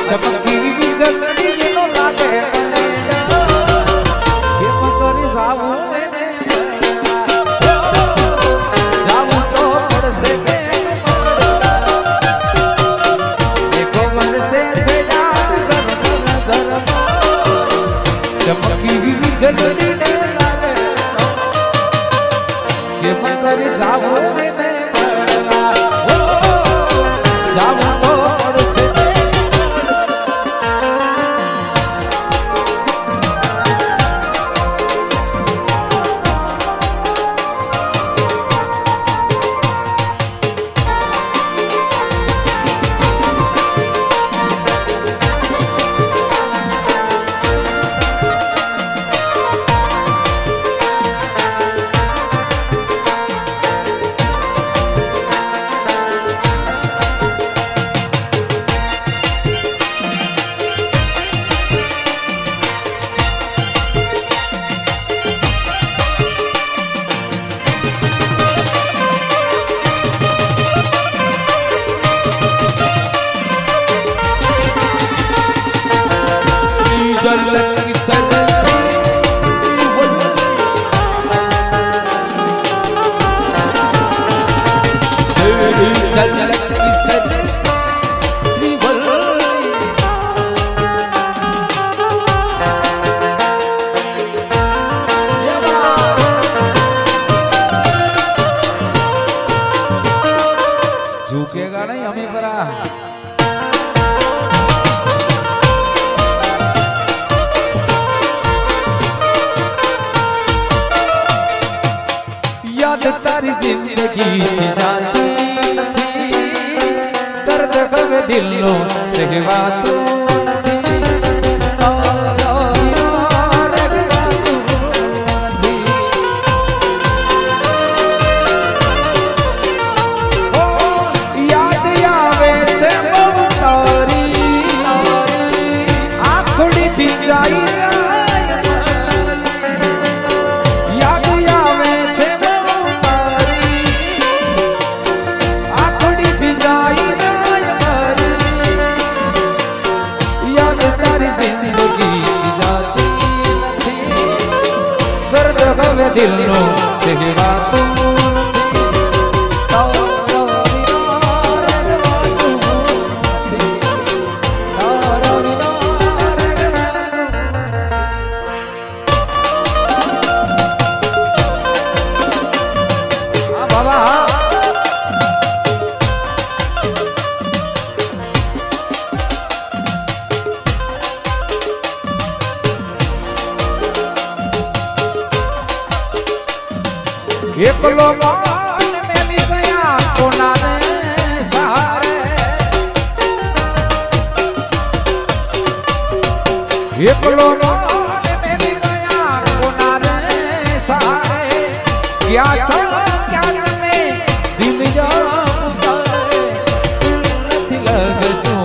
चमकी बिजली नो लागे केम करी जाऊं मैंने जाऊं तो पड़से देखो मन से याद जरम चमकी बिजली ने लागे केम करी जाऊं मैंने जाऊं तो पड़से झुकेगा नहीं हमें परा याद तारी जिंदगी की जाती नहीं दर्द कब दिलों से बातों दिलों से बातों बाबा एक लोगों ने मिल गया कोना ने सहारे एक लोगों ने मिल गया कोना ने सहारे क्या क्या में दिन जाऊं दिल लगतो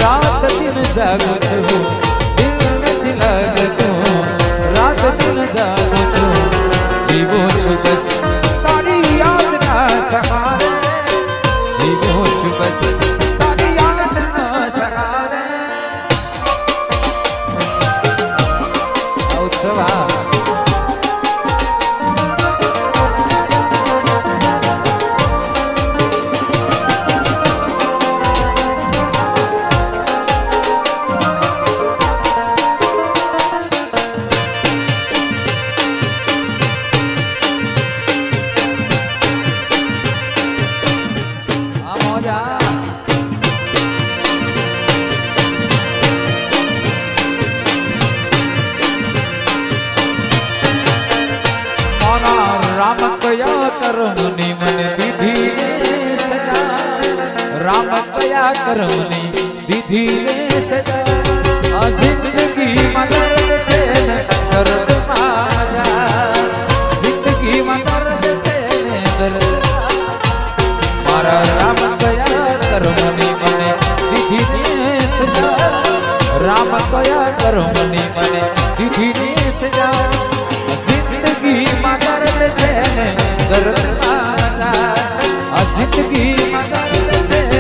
रात दिन जागो छो दिल लगतो रात दिन जागो छो जीवो छु बस तारी याद ना सहारे जीवो छु बस तारी याद ना सहारे उत्सवा राम कया करमुनि मन विधि सजा राम कया करमुनि विधि सजा जिंदगी मदर्द छे ने दर्द माजा जिंदगी मदर्द छे ने दर्द मारा राम कया करमुनि मन विधि सजा राम कया करमुनि मन विधि सजा जिंदगी दर्द छे ने दर्द माजा जिंदगी दर्द छे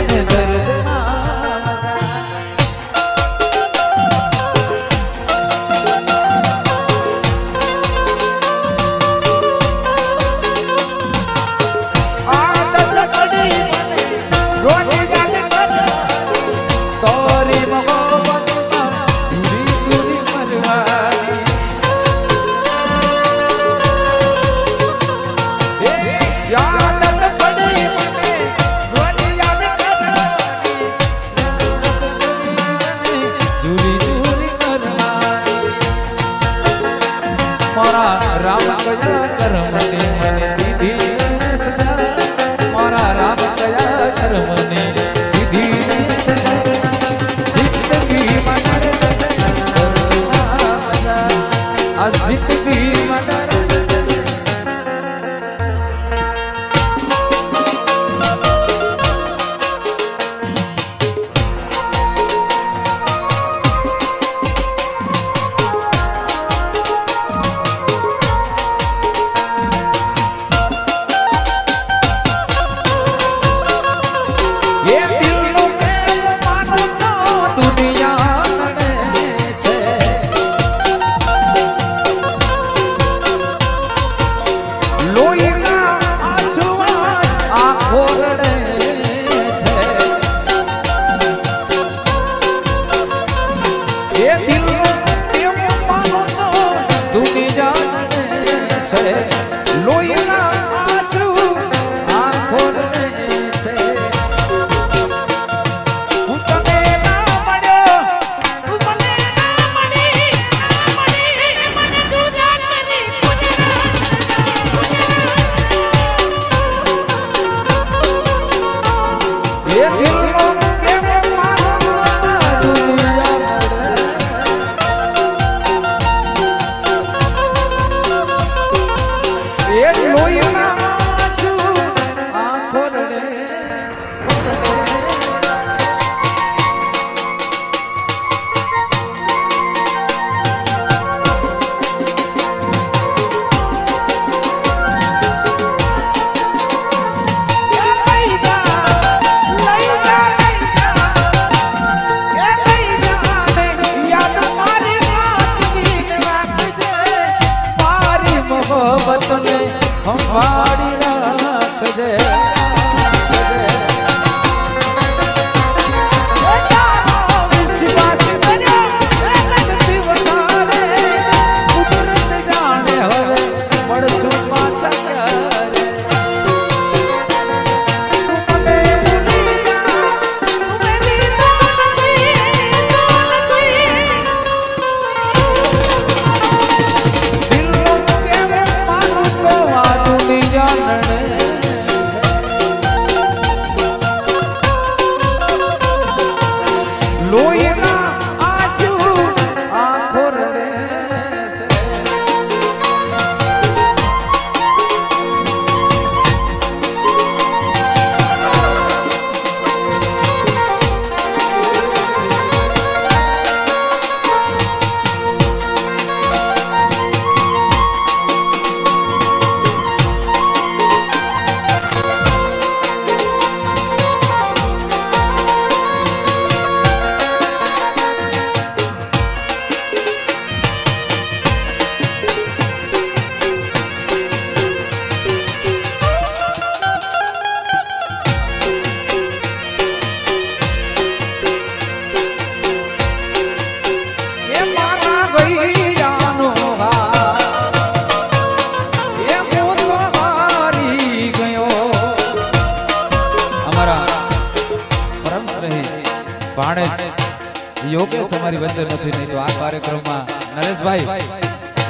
योगेश हमारी वच्चे नहीं तो आ कार्यक्रम में नरेश भाई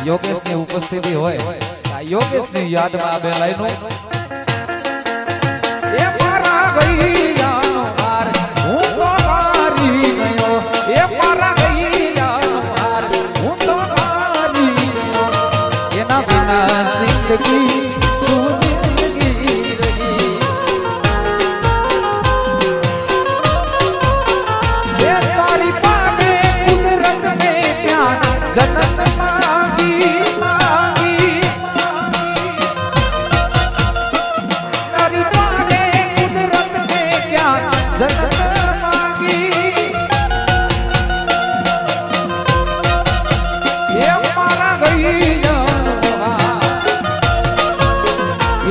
योगेश ने उपस्थिति होय योगेश ने याद में बे लाइनो ए मारा गईयानो हार हूं तो हारी गयो ए मारा गईयानो हार हूं तो हारी गयो एना बिना जिंदगी सू जिंदगी रही ये तारी पाने कुदरत में प्यार जन्नत मांगी मांगी तारी पाने कुदरत में क्या जन्नत मांगी ये मारा गईया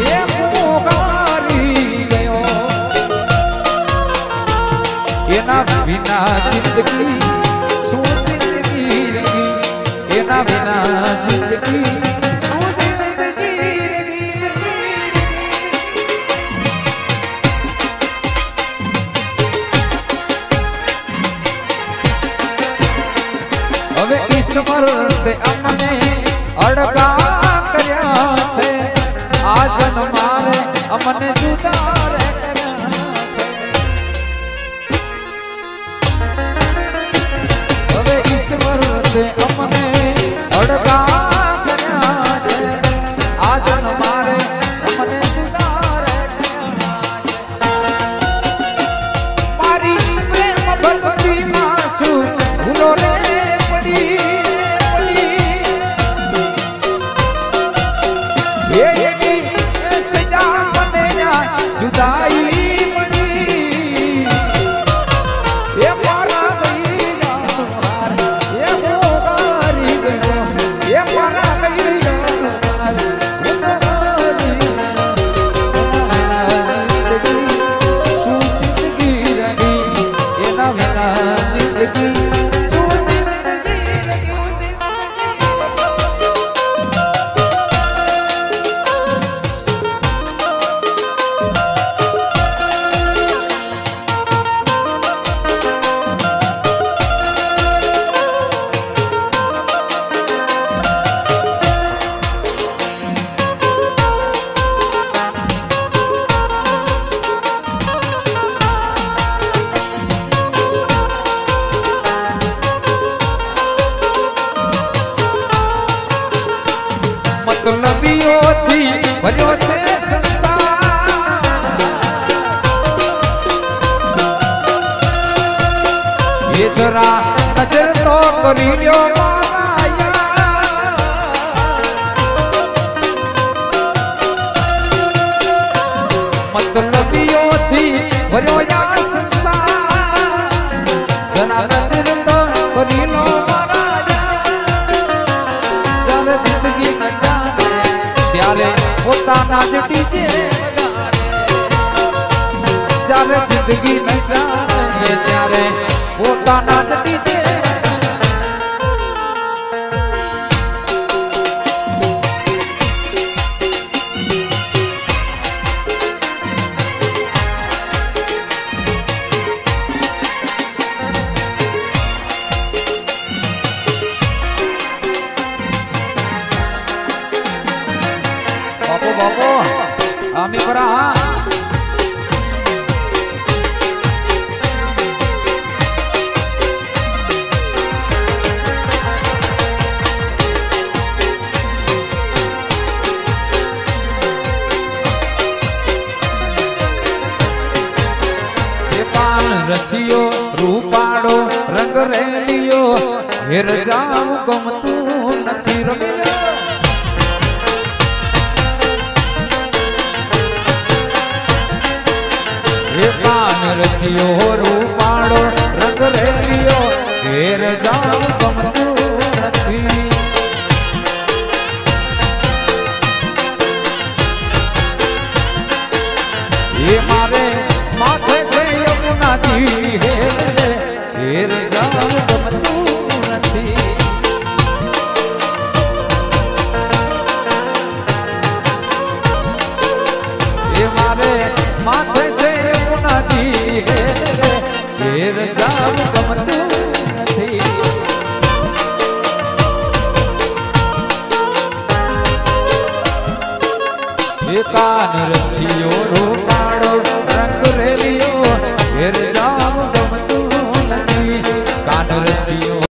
ये मुखारी गयो एना बिना जिंदगी सू जिंदगी रही एना बिना जिंदगी सू जिंदगी रही હવે ઈશ્વર તે અમને અડગા કર્યા છે આ જન્મારે અમને જુદા રે કર્યા છે હવે ઈશ્વર તે અમને અડગા કર્યા છે આ જન્મારે અમને જુદા રે કર્યા છે મારી પ્રેમ ભક્તિ માં શું ભૂલો રે जुदाई बनी ये मारा गईया हार ये मुगारी गयो ये मारा गईया हार ये मुगारी जिंदगी सू जिंदगी रही ये ना बिना जिंदगी सू जिंदगी रही ભર્યો છે સંસાર એ જરા નજર તો કરી લ્યો મતલબીઓથી ભર્યો આ સંસાર જરા નજર તો કરી લો જ્યારે જિંદગી ન જાણે ત્યારે પોતાના જ ડીજે જ્યારે જિંદગી ન જાણે ત્યારે પોતાના જ ડીજે बाबू आम्ही बरा पान रसियो रूपाड़ो रंग रेलियो हेर जाऊ गमतू नथी रमिलो पान रसियो रूपाड़ो रंग रेलियो घेर जाऊ गमतू नथी ये मारे माथे छे यमुना जी घेर जाऊ गमतू नथी ये मारे माथे छे घेर जाऊ गमतू नथी कान रसियो रूपाड़ो रंग रेलियो घेर जाऊ गमतू नथी कान रसियो